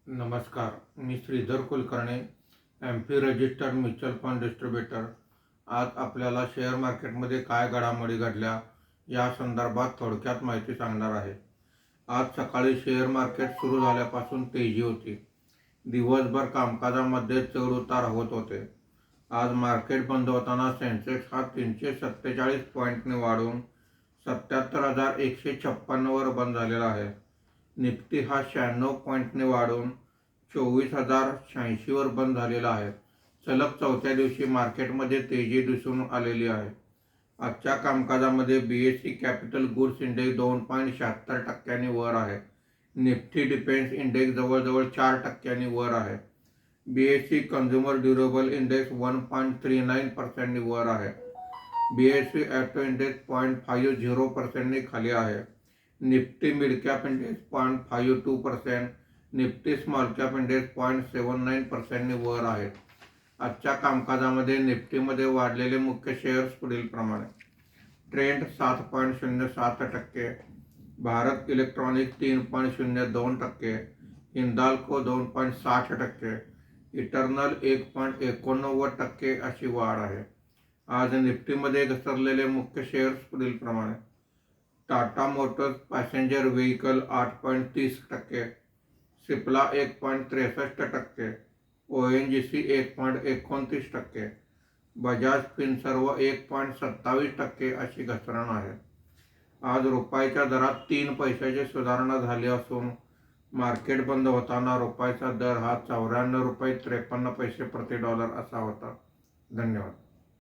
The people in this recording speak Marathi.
नमस्कार. मी Shridhar Kulkarni, MP registered mutual fund distributor. आज आपल्याला शेअर मार्केटमध्ये काय घडामोडी घडल्या या संदर्भात थोडक्यात माहिती सांगणार आहे. आज सकाळी शेअर मार्केट सुरू झाल्यापासून तेजी होती. दिवसभर कामकाजामध्ये चढ उतार होत होते. आज मार्केट बंद होताना सेन्सेक्स हा 347 पॉईंटने वाढून 77,156 वर बंद झालेला आहे. निफ्टी हा 96 पॉईंटने वाढून 24,086 वर बंद झालेला आहे. सलग चौथ्या दिवशी मार्केटमध्ये तेजी दिसून आलेली आहे. आजच्या कामकाजामध्ये BSE कॅपिटल गुड्स इंडेक्स 2.76% वर आहे. निफ्टी डिफेन्स इंडेक्स जवळजवळ 4% वर आहे. BSE कन्झ्युमर ड्युरेबल इंडेक्स 1.39% वर आहे. BSE ऑटो इंडेक्स 0.50% खाली आहे. Nifty mid cap index 0.52%, Nifty small cap index 0.79% वर आहेत. आजच्या कामकाजामध्ये निफ्टीमध्ये वाढलेले मुख्य शेअर्स पुढील प्रमाणे: trend 7.07%, Bharat electronics 3.02%, Hindalco 2.60%, eternal 1.89% अशी वाढ आहे. आज निफ्टीमध्ये घसरलेले मुख्य शेअर्स पुढील प्रमाणे: Tata Motors passenger vehicle 8.30%, Cipla 1.63%, ONGC 1.29%, Bajaj Finserv 1.27% अशी घसरण आहे. आज रुपयाच्या दरात 3 पैशाची सुधारणा झाली असून मार्केट बंद होताना रुपयाचा दर हा ₹94.53 प्रति डॉलर असा होता. धन्यवाद.